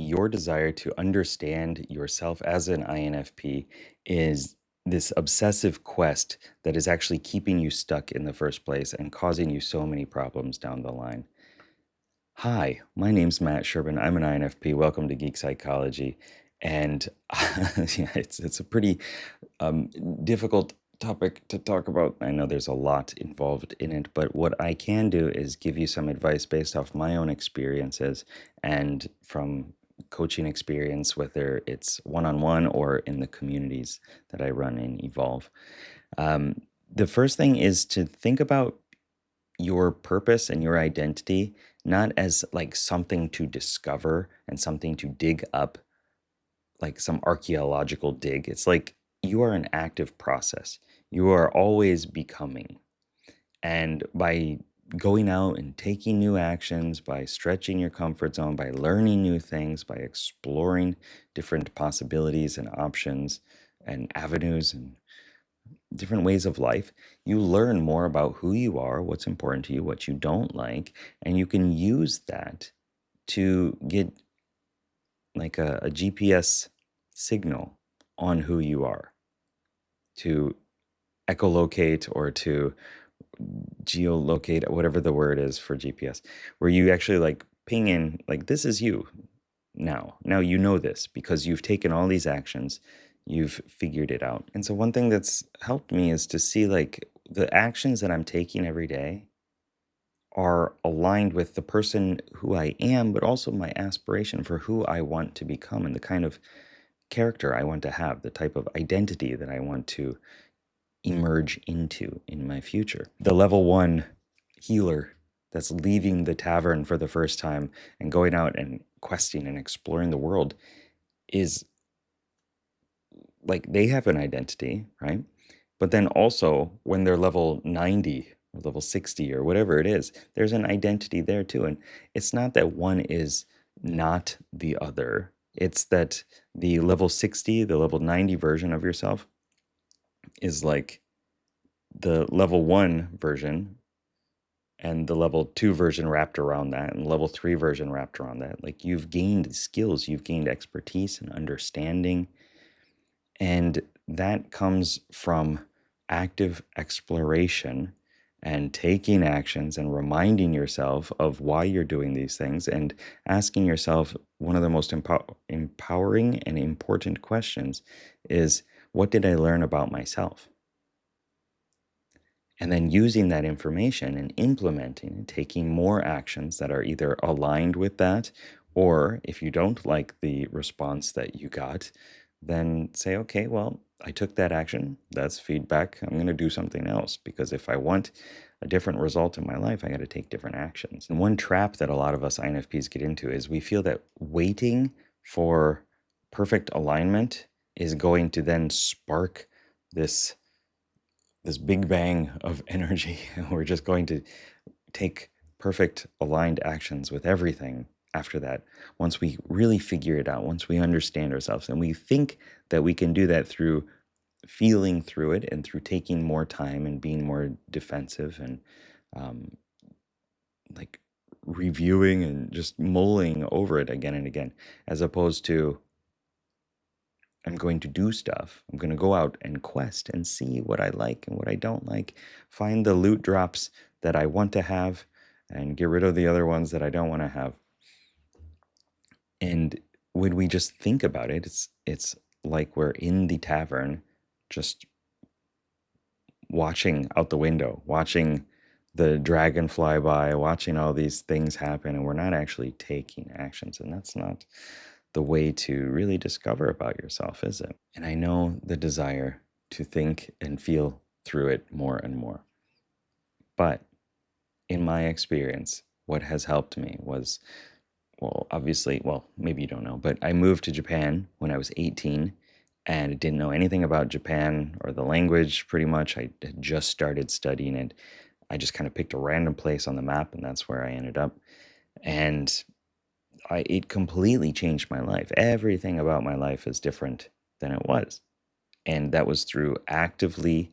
your desire to understand yourself as an INFP is this obsessive quest that is actually keeping you stuck in the first place and causing you so many problems down the line. Hi, my name's Matt Sherman. I'm an INFP. Welcome to Geek Psychology. And yeah, it's a pretty um, difficult topic to talk about. I know there's a lot involved in it, but what I can do is give you some advice based off my own experiences and from coaching experience, whether it's one-on-one or in the communities that I run and evolve. The first thing is to think about your purpose and your identity not as like something to discover and something to dig up, like some archaeological dig. It's like you are an active process. You are always becoming. And by going out and taking new actions, by stretching your comfort zone, by learning new things, by exploring different possibilities and options and avenues and different ways of life, you learn more about who you are, what's important to you, what you don't like, and you can use that to get like a GPS signal on who you are, to echolocate or to geolocate, whatever the word is for GPS, where you actually like ping in, like, this is you now. Now you know this because you've taken all these actions, you've figured it out. And so one thing that's helped me is to see like the actions that I'm taking every day are aligned with the person who I am, but also my aspiration for who I want to become and the kind of character I want to have, the type of identity that I want to emerge into in my future. The level 1 healer that's leaving the tavern for the first time and going out and questing and exploring the world is like they have an identity, right? But then also when they're level 90 or level 60 or whatever it is, there's an identity there too. And it's not that one is not the other. It's that the level 60, the level 90 version of yourself is like the level 1 version and the level 2 version wrapped around that and level 3 version wrapped around that. Like you've gained skills, you've gained expertise and understanding. And that comes from active exploration and taking actions and reminding yourself of why you're doing these things and asking yourself one of the most empowering and important questions is, what did I learn about myself? And then using that information and implementing and taking more actions that are either aligned with that, or if you don't like the response that you got, then say, okay, well, I took that action. That's feedback. I'm going to do something else because if I want a different result in my life, I got to take different actions. And one trap that a lot of us INFPs get into is we feel that waiting for perfect alignment is going to then spark this big bang of energy. We're just going to take perfect aligned actions with everything after that. Once we really figure it out, once we understand ourselves, and we think that we can do that through feeling through it and through taking more time and being more defensive and like reviewing and just mulling over it again and again, as opposed to I'm going to do stuff. I'm going to go out and quest and see what I like and what I don't like, find the loot drops that I want to have and get rid of the other ones that I don't want to have. And when we just think about it, it's like we're in the tavern just watching out the window, watching the dragon fly by, watching all these things happen, and we're not actually taking actions. And that's not the way to really discover about yourself, is it? And I know the desire to think and feel through it more and more. But in my experience, what has helped me was, well, obviously, well, maybe you don't know, but I moved to Japan when I was 18 and didn't know anything about Japan or the language pretty much. I had just started studying it. I just kind of picked a random place on the map and that's where I ended up. And it completely changed my life. Everything about my life is different than it was. And that was through actively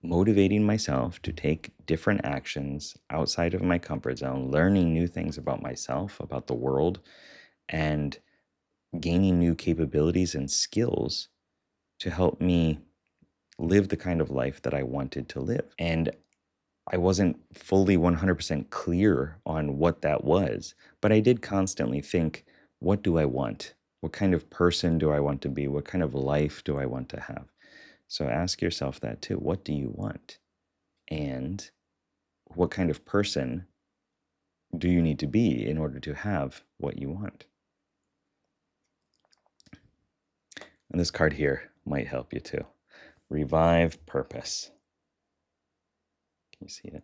motivating myself to take different actions outside of my comfort zone, learning new things about myself, about the world, and gaining new capabilities and skills to help me live the kind of life that I wanted to live. And I wasn't fully 100% clear on what that was, but I did constantly think, what do I want? What kind of person do I want to be? What kind of life do I want to have? So ask yourself that too. What do you want? And what kind of person do you need to be in order to have what you want? And this card here might help you too. Revive purpose. Can you see it?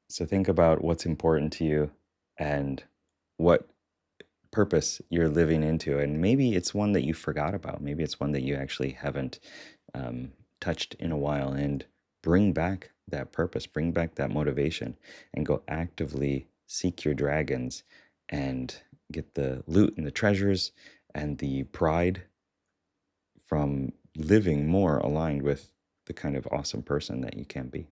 So think about what's important to you and what purpose you're living into. And maybe it's one that you forgot about. Maybe it's one that you actually haven't touched in a while. And bring back that purpose, bring back that motivation, and go actively seek your dragons and get the loot and the treasures and the pride from living more aligned with the kind of awesome person that you can be.